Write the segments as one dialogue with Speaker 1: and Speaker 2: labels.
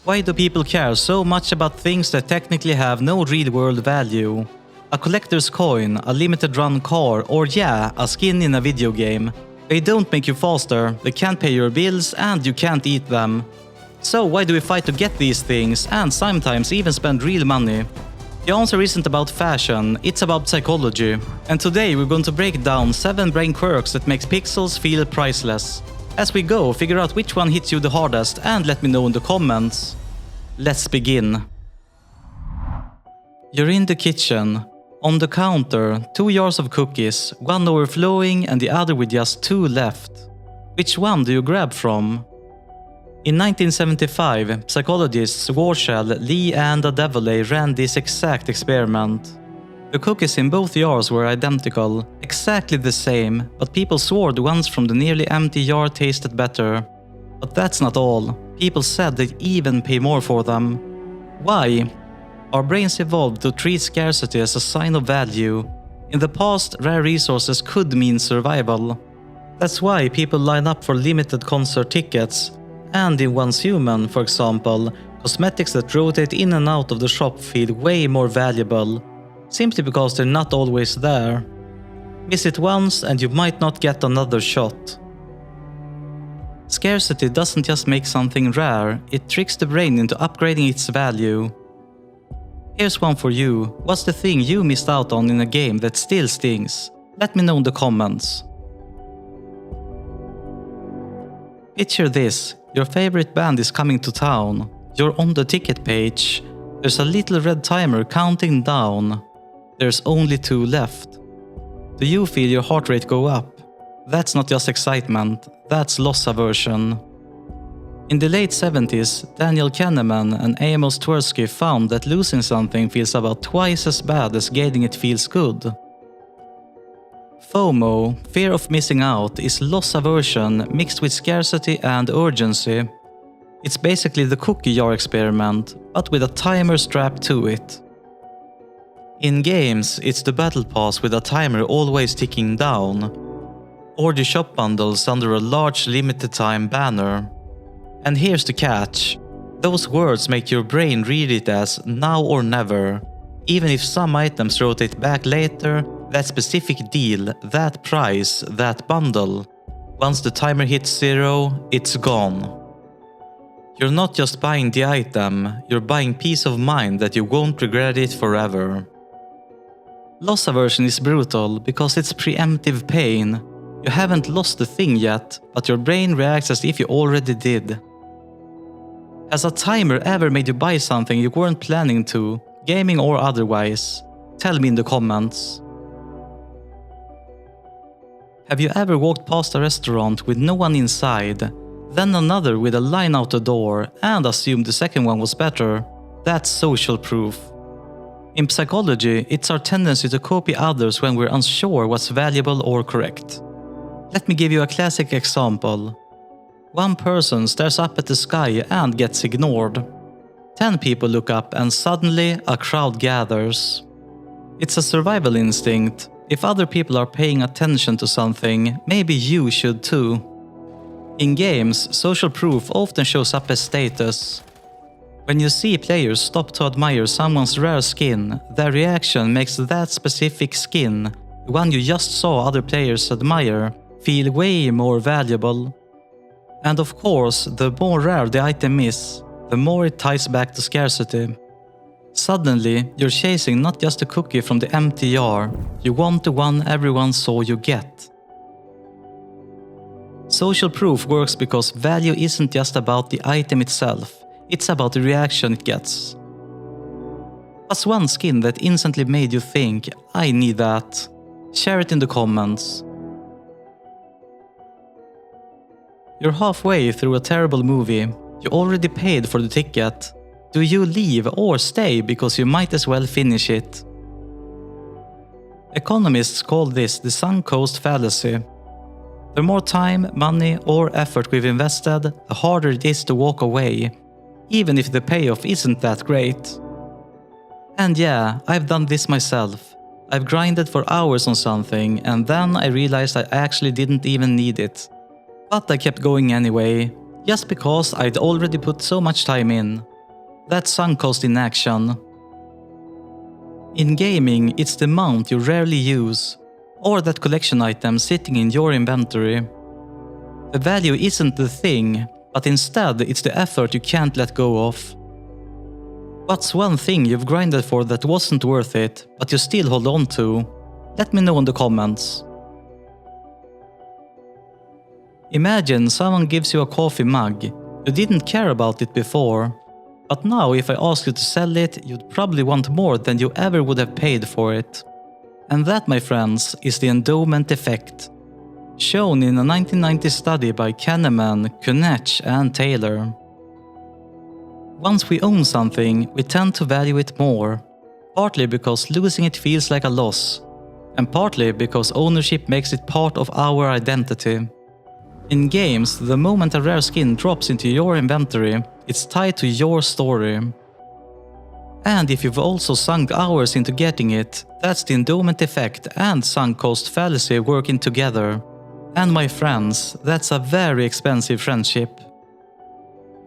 Speaker 1: Why do people care so much about things that technically have no real-world value? A collector's coin, a limited-run car, or yeah, a skin in a video game. They don't make you faster, they can't pay your bills, and you can't eat them. So why do we fight to get these things, and sometimes even spend real money? The answer isn't about fashion, it's about psychology. And today we're going to break down 7 brain quirks that makes pixels feel priceless. As we go, figure out which one hits you the hardest and let me know in the comments. Let's begin. You're in the kitchen. On the counter, 2 jars of cookies, one overflowing and the other with just 2 left. Which one do you grab from? In 1975, psychologists Warshall, Lee and Adevole ran this exact experiment. The cookies in both jars were identical, exactly the same, but people swore the ones from the nearly empty jar tasted better. But that's not all. People said they'd even pay more for them. Why? Our brains evolved to treat scarcity as a sign of value. In the past, rare resources could mean survival. That's why people line up for limited concert tickets. And in Once Human, for example, cosmetics that rotate in and out of the shop feel way more valuable, simply because they're not always there. Miss it once and you might not get another shot. Scarcity doesn't just make something rare, it tricks the brain into upgrading its value. Here's one for you. What's the thing you missed out on in a game that still stings? Let me know in the comments. Picture this. Your favorite band is coming to town. You're on the ticket page. There's a little red timer counting down. There's only 2 left. Do you feel your heart rate go up? That's not just excitement, that's loss aversion. In the late 70s, Daniel Kahneman and Amos Tversky found that losing something feels about twice as bad as gaining it feels good. FOMO, fear of missing out, is loss aversion mixed with scarcity and urgency. It's basically the cookie jar experiment, but with a timer strapped to it. In games, it's the battle pass with a timer always ticking down, or the shop bundles under a large limited time banner. And here's the catch. Those words make your brain read it as now or never. Even if some items rotate back later, that specific deal, that price, that bundle. Once the timer hits 0, it's gone. You're not just buying the item, you're buying peace of mind that you won't regret it forever. Loss aversion is brutal because it's preemptive pain. You haven't lost the thing yet, but your brain reacts as if you already did. Has a timer ever made you buy something you weren't planning to, gaming or otherwise? Tell me in the comments. Have you ever walked past a restaurant with no one inside, then another with a line out the door, and assumed the second one was better? That's social proof. In psychology, it's our tendency to copy others when we're unsure what's valuable or correct. Let me give you a classic example. One person stares up at the sky and gets ignored. 10 people look up and suddenly a crowd gathers. It's a survival instinct. If other people are paying attention to something, maybe you should too. In games, social proof often shows up as status. When you see players stop to admire someone's rare skin, their reaction makes that specific skin, the one you just saw other players admire, feel way more valuable. And of course, the more rare the item is, the more it ties back to scarcity. Suddenly, you're chasing not just a cookie from the empty jar, you want the one everyone saw you get. Social proof works because value isn't just about the item itself, it's about the reaction it gets. What's one skin that instantly made you think, I need that? Share it in the comments. You're halfway through a terrible movie. You already paid for the ticket. Do you leave or stay because you might as well finish it? Economists call this the sunk cost fallacy. The more time, money, or effort we've invested, the harder it is to walk away, even if the payoff isn't that great. And yeah, I've done this myself. I've grinded for hours on something, and then I realized I actually didn't even need it. But I kept going anyway, just because I'd already put so much time in. That's sunk cost in action. In gaming, it's the mount you rarely use, or that collection item sitting in your inventory. The value isn't the thing, but instead it's the effort you can't let go of. What's one thing you've grinded for that wasn't worth it, but you still hold on to? Let me know in the comments. Imagine someone gives you a coffee mug. You didn't care about it before, but now if I ask you to sell it, you'd probably want more than you ever would have paid for it. And that, my friends, is the endowment effect, shown in a 1990 study by Kahneman, Kunech and Taylor. Once we own something, we tend to value it more, partly because losing it feels like a loss, and partly because ownership makes it part of our identity. In games, the moment a rare skin drops into your inventory, it's tied to your story. And if you've also sunk hours into getting it, that's the endowment effect and sunk cost fallacy working together. And my friends, that's a very expensive friendship.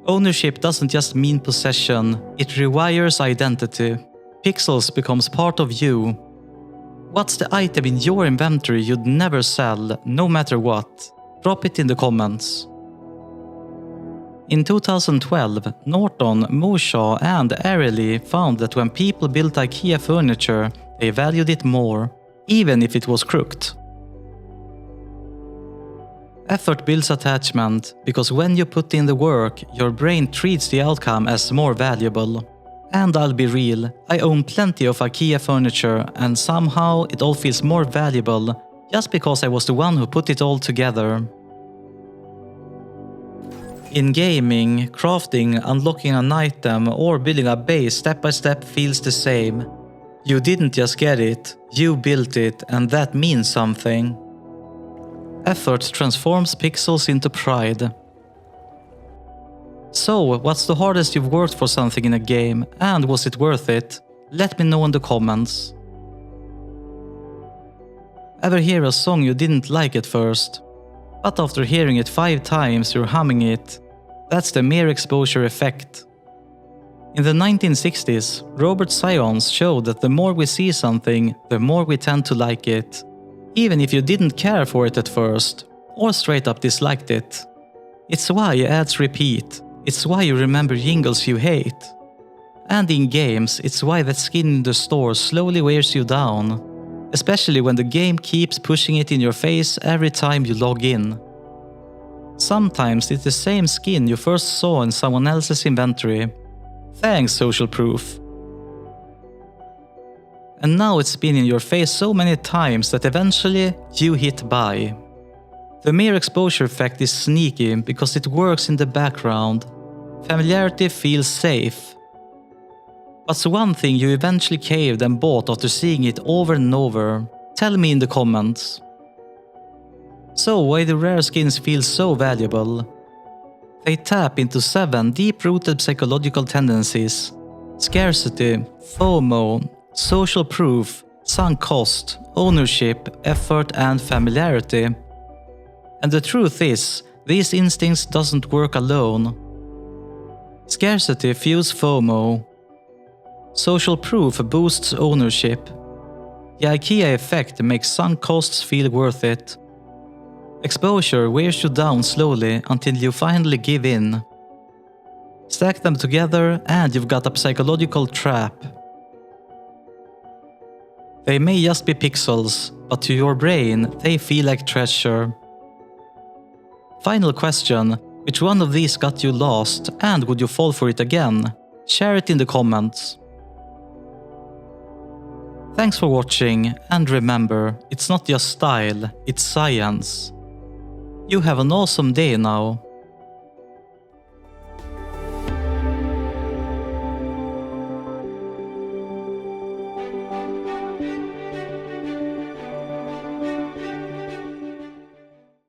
Speaker 1: Ownership doesn't just mean possession, it rewires identity. Pixels becomes part of you. What's the item in your inventory you'd never sell, no matter what? Drop it in the comments. In 2012, Norton, Moshaw and Arely found that when people built IKEA furniture, they valued it more, even if it was crooked. Effort builds attachment, because when you put in the work, your brain treats the outcome as more valuable. And I'll be real, I own plenty of IKEA furniture and somehow it all feels more valuable just because I was the one who put it all together. In gaming, crafting, unlocking an item or building a base step by step feels the same. You didn't just get it, you built it, and that means something. Effort transforms pixels into pride. So, what's the hardest you've worked for something in a game, and was it worth it? Let me know in the comments. Ever hear a song you didn't like at first, but after hearing it 5 times you're humming it? That's the mere exposure effect. In the 1960s, Robert Sions showed that the more we see something, the more we tend to like it, even if you didn't care for it at first, or straight up disliked it. It's why ads repeat, it's why you remember jingles you hate. And in games, it's why that skin in the store slowly wears you down, especially when the game keeps pushing it in your face every time you log in. Sometimes it's the same skin you first saw in someone else's inventory. Thanks, social proof. And now it's been in your face so many times that eventually you hit buy. The mere exposure effect is sneaky because it works in the background. Familiarity feels safe. What's one thing you eventually caved and bought after seeing it over and over? Tell me in the comments. So why do rare skins feel so valuable? They tap into 7 deep-rooted psychological tendencies: scarcity, FOMO, social proof, sunk cost, ownership, effort and familiarity. And the truth is, these instincts doesn't work alone. Scarcity fuels FOMO. Social proof boosts ownership. The IKEA effect makes sunk costs feel worth it. Exposure wears you down slowly until you finally give in. Stack them together and you've got a psychological trap. They may just be pixels, but to your brain they feel like treasure. Final question, which one of these got you lost and would you fall for it again? Share it in the comments. Thanks for watching, and remember, it's not just style, it's science. You have an awesome day now.